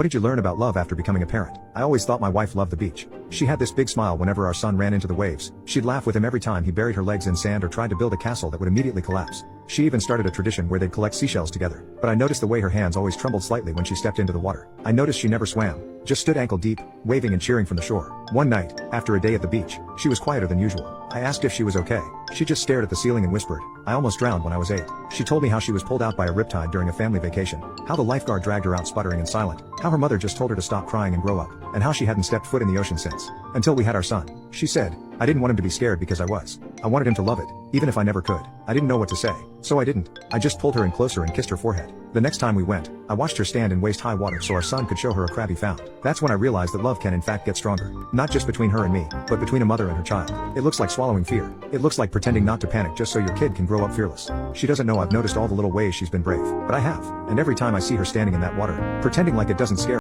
What did you learn about love after becoming a parent? I always thought my wife loved the beach. She had this big smile whenever our son ran into the waves. She'd laugh with him every time he buried her legs in sand or tried to build a castle that would immediately collapse. She even started a tradition where they'd collect seashells together. But I noticed the way her hands always trembled slightly when she stepped into the water. I noticed she never swam, just stood ankle deep, waving and cheering from the shore. One night, after a day at the beach, she was quieter than usual. I asked if she was okay. She just stared at the ceiling and whispered, "I almost drowned when I was 8. She told me how she was pulled out by a riptide during a family vacation, how the lifeguard dragged her out sputtering and silent, how her mother just told her to stop crying and grow up, and how she hadn't stepped foot in the ocean since. Until we had our son. She said, I didn't want him to be scared because I was. I wanted him to love it, even if I never could. I didn't know what to say, so I didn't. I just pulled her in closer and kissed her forehead. The next time we went, I watched her stand in waist-high water so our son could show her a crab he found. That's when I realized that love can in fact get stronger. Not just between her and me, but between a mother and her child. It looks like swallowing fear. It looks like pretending not to panic just so your kid can grow up fearless. She doesn't know I've noticed all the little ways she's been brave, but I have. And every time I see her standing in that water, pretending like it doesn't scare